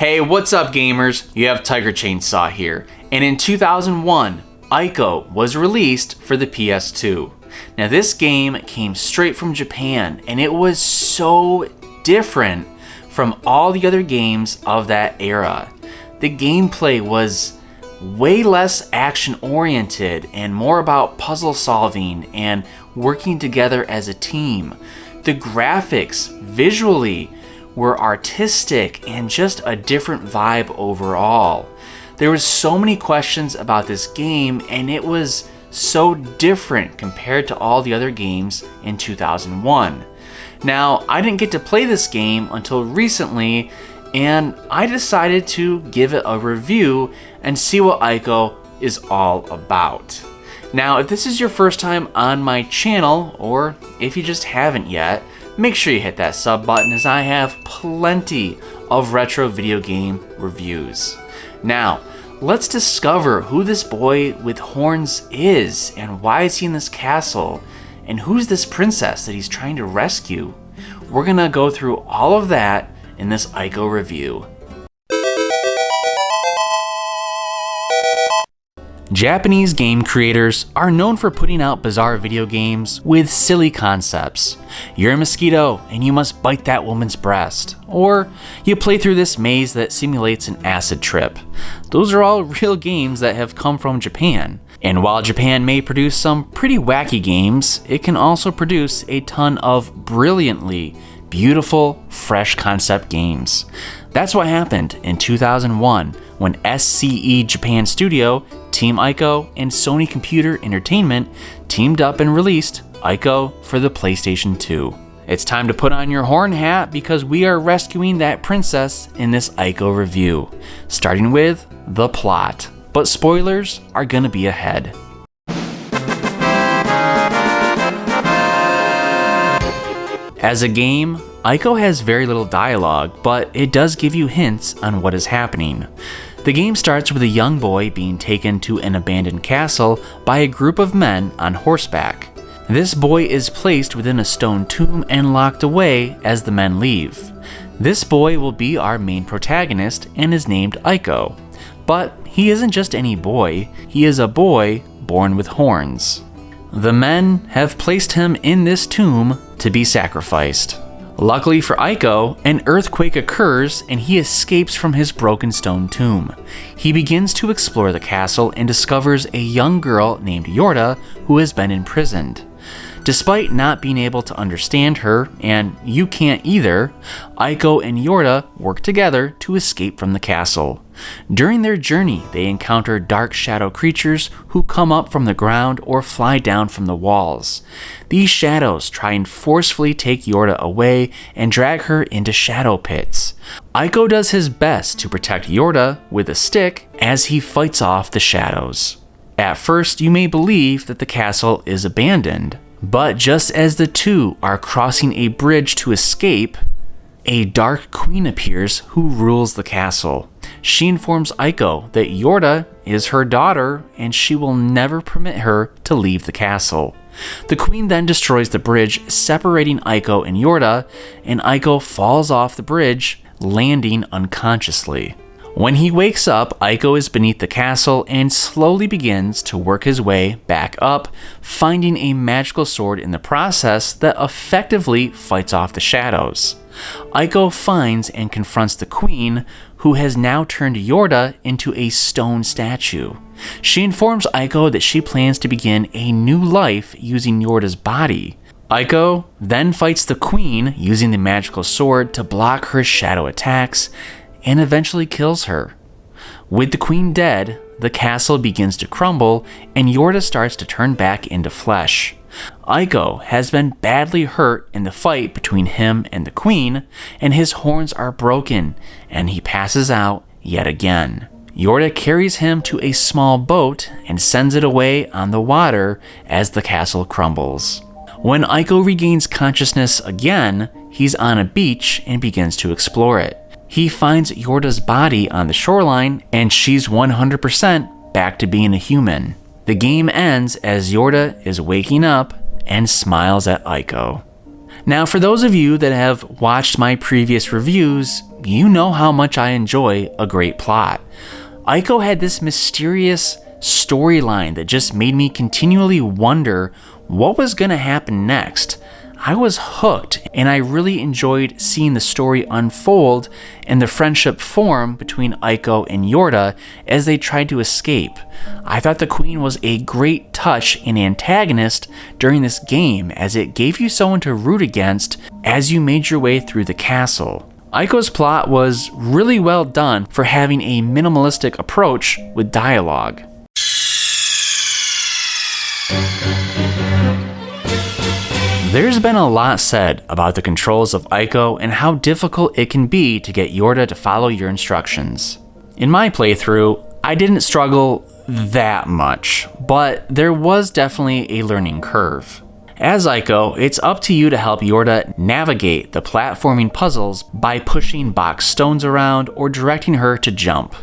Hey, what's up gamers? You have TigerChainsaw here, and in 2001, Ico was released for the PS2. Now this game came straight from Japan, and it was so different from all the other games of that era. The gameplay was way less action-oriented and more about puzzle solving and working together as a team. The graphics, visually, were artistic and just a different vibe overall. There was so many questions about this game, and it was so different compared to all the other games in 2001. Now, I didn't get to play this game until recently, and I decided to give it a review and see what Ico is all about. Now, if this is your first time on my channel, or if you just haven't yet, make sure you hit that sub button, as I have plenty of retro video game reviews. Now, let's discover who this boy with horns is, and why is he in this castle, and who's this princess that he's trying to rescue. We're gonna go through all of that in this Ico review. Japanese game creators are known for putting out bizarre video games with silly concepts. You're a mosquito and you must bite that woman's breast. Or you play through this maze that simulates an acid trip. Those are all real games that have come from Japan. And while Japan may produce some pretty wacky games, it can also produce a ton of brilliantly beautiful, fresh concept games. That's what happened in 2001 when SCE Japan Studio, Team Ico, and Sony Computer Entertainment teamed up and released Ico for the PlayStation 2. It's time to put on your horn hat because we are rescuing that princess in this Ico review, starting with the plot. But spoilers are gonna be ahead. As a game, Ico has very little dialogue, but it does give you hints on what is happening. The game starts with a young boy being taken to an abandoned castle by a group of men on horseback. This boy is placed within a stone tomb and locked away as the men leave. This boy will be our main protagonist and is named Ico. But he isn't just any boy, he is a boy born with horns. The men have placed him in this tomb to be sacrificed. Luckily for Ico, an earthquake occurs and he escapes from his broken stone tomb. He begins to explore the castle and discovers a young girl named Yorda who has been imprisoned. Despite not being able to understand her, and you can't either, Ico and Yorda work together to escape from the castle. During their journey, they encounter dark shadow creatures who come up from the ground or fly down from the walls. These shadows try and forcefully take Yorda away and drag her into shadow pits. Ico does his best to protect Yorda with a stick as he fights off the shadows. At first, you may believe that the castle is abandoned. But just as the two are crossing a bridge to escape, a dark queen appears who rules the castle. She informs Ico that Yorda is her daughter and she will never permit her to leave the castle. The queen then destroys the bridge, separating Ico and Yorda, and Ico falls off the bridge, landing unconsciously. When he wakes up, Ico is beneath the castle and slowly begins to work his way back up, finding a magical sword in the process that effectively fights off the shadows. Ico finds and confronts the queen, who has now turned Yorda into a stone statue. She informs Ico that she plans to begin a new life using Yorda's body. Ico then fights the queen using the magical sword to block her shadow attacks, and eventually kills her. With the queen dead, the castle begins to crumble and Yorda starts to turn back into flesh. Ico has been badly hurt in the fight between him and the queen, and his horns are broken, and he passes out yet again. Yorda carries him to a small boat and sends it away on the water as the castle crumbles. When Ico regains consciousness again, he's on a beach and begins to explore it. He finds Yorda's body on the shoreline, and she's 100% back to being a human. The game ends as Yorda is waking up and smiles at Ico. Now, for those of you that have watched my previous reviews, you know how much I enjoy a great plot. Ico had this mysterious storyline that just made me continually wonder what was going to happen next. I was hooked, and I really enjoyed seeing the story unfold and the friendship form between Ico and Yorda as they tried to escape. I thought the Queen was a great touch and antagonist during this game, as it gave you someone to root against as you made your way through the castle. Ico's plot was really well done for having a minimalistic approach with dialogue. There's been a lot said about the controls of Ico and how difficult it can be to get Yorda to follow your instructions. In my playthrough, I didn't struggle that much, but there was definitely a learning curve. As Ico, it's up to you to help Yorda navigate the platforming puzzles by pushing box stones around or directing her to jump.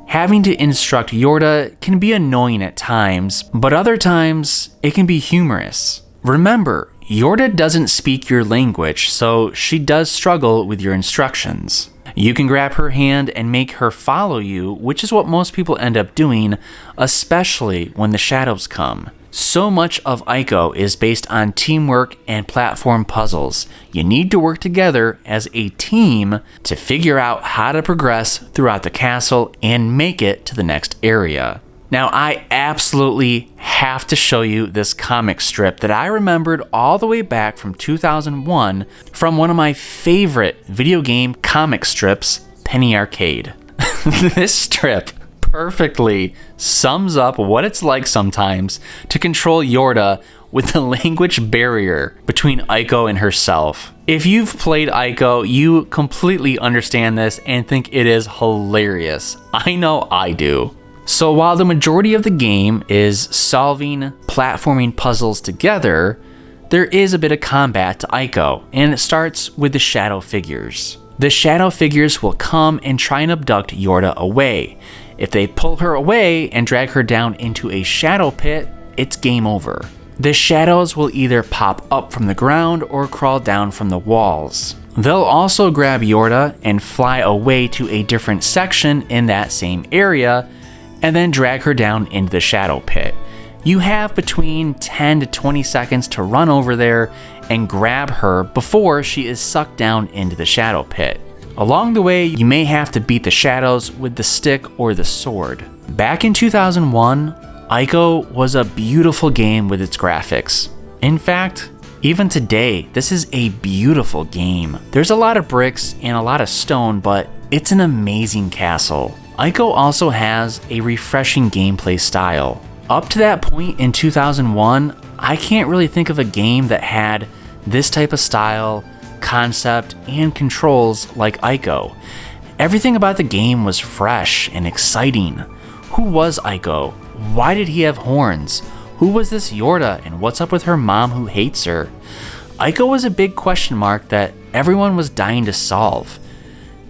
Having to instruct Yorda can be annoying at times, but other times it can be humorous. Remember, Yorda doesn't speak your language, so she does struggle with your instructions. You can grab her hand and make her follow you, which is what most people end up doing, especially when the shadows come. So much of Ico is based on teamwork and platform puzzles. You need to work together as a team to figure out how to progress throughout the castle and make it to the next area. Now, I absolutely have to show you this comic strip that I remembered all the way back from 2001 from one of my favorite video game comic strips, Penny Arcade. This strip perfectly sums up what it's like sometimes to control Yorda with the language barrier between Ico and herself. If you've played Ico, you completely understand this and think it is hilarious. I know I do. So while the majority of the game is solving platforming puzzles together, there is a bit of combat to Ico, and it starts with the shadow figures. The shadow figures will come and try and abduct Yorda away. If they pull her away and drag her down into a shadow pit, it's game over. The shadows will either pop up from the ground or crawl down from the walls. They'll also grab Yorda and fly away to a different section in that same area, and then drag her down into the shadow pit. You have between 10 to 20 seconds to run over there and grab her before she is sucked down into the shadow pit. Along the way, you may have to beat the shadows with the stick or the sword. Back in 2001, Ico was a beautiful game with its graphics. In fact, even today, this is a beautiful game. There's a lot of bricks and a lot of stone, but it's an amazing castle. Ico also has a refreshing gameplay style. Up to that point in 2001, I can't really think of a game that had this type of style, concept, and controls like Ico. Everything about the game was fresh and exciting. Who was Ico? Why did he have horns? Who was this Yorda, and what's up with her mom who hates her? Ico was a big question mark that everyone was dying to solve.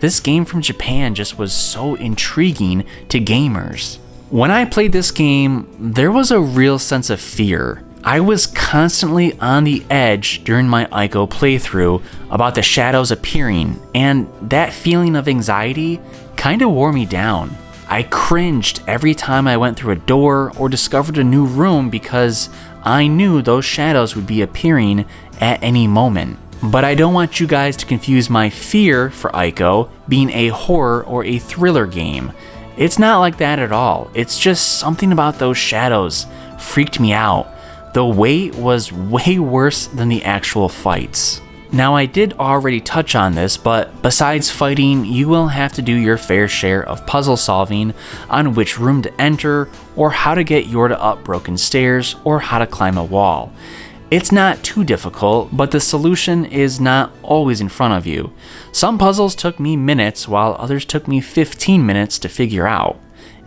This game from Japan just was so intriguing to gamers. When I played this game, there was a real sense of fear. I was constantly on the edge during my Ico playthrough about the shadows appearing, and that feeling of anxiety kinda wore me down. I cringed every time I went through a door or discovered a new room because I knew those shadows would be appearing at any moment. But I don't want you guys to confuse my fear for Ico being a horror or a thriller game. It's not like that at all. It's just something about those shadows freaked me out. The wait was way worse than the actual fights. Now, I did already touch on this, but besides fighting, you will have to do your fair share of puzzle solving on which room to enter, or how to get Yorda up broken stairs, or how to climb a wall. It's not too difficult, but the solution is not always in front of you. Some puzzles took me minutes, while others took me 15 minutes to figure out.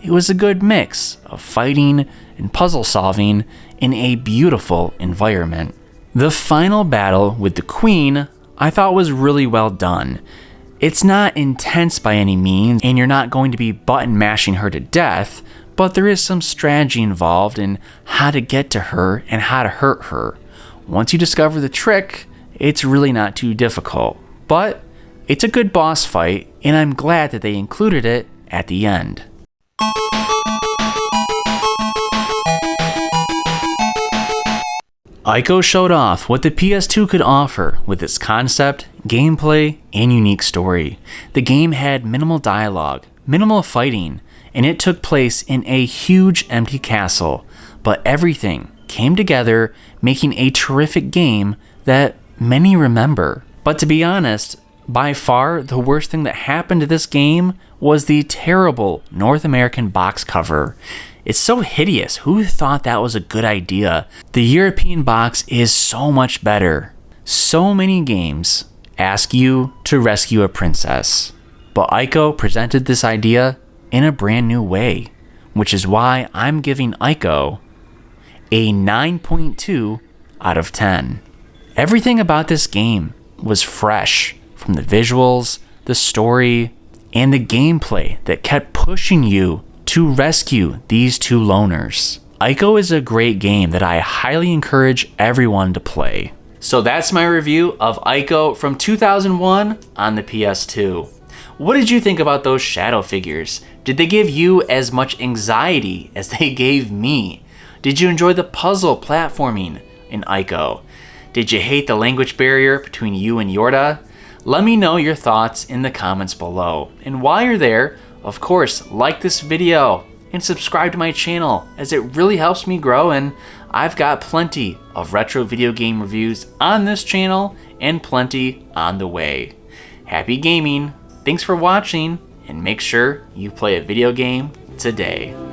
It was a good mix of fighting and puzzle solving in a beautiful environment. The final battle with the Queen I thought was really well done. It's not intense by any means, and you're not going to be button mashing her to death, but there is some strategy involved in how to get to her and how to hurt her. Once you discover the trick, it's really not too difficult. But it's a good boss fight, and I'm glad that they included it at the end. Ico showed off what the PS2 could offer with its concept, gameplay, and unique story. The game had minimal dialogue, minimal fighting, and it took place in a huge empty castle, but everything came together, making a terrific game that many remember. But to be honest, by far the worst thing that happened to this game was the terrible North American box cover. It's so hideous. Who thought that was a good idea? The European box is so much better. So many games ask you to rescue a princess, but Ico presented this idea in a brand new way, which is why I'm giving Ico a 9.2 out of 10. Everything about this game was fresh, from the visuals, the story, and the gameplay that kept pushing you to rescue these two loners. Ico is a great game that I highly encourage everyone to play. So that's my review of Ico from 2001 on the PS2. What did you think about those shadow figures? Did they give you as much anxiety as they gave me? Did you enjoy the puzzle platforming in Ico? Did you hate the language barrier between you and Yorda? Let me know your thoughts in the comments below. And while you're there, of course, like this video and subscribe to my channel, as it really helps me grow, and I've got plenty of retro video game reviews on this channel and plenty on the way. Happy gaming, thanks for watching, and make sure you play a video game today.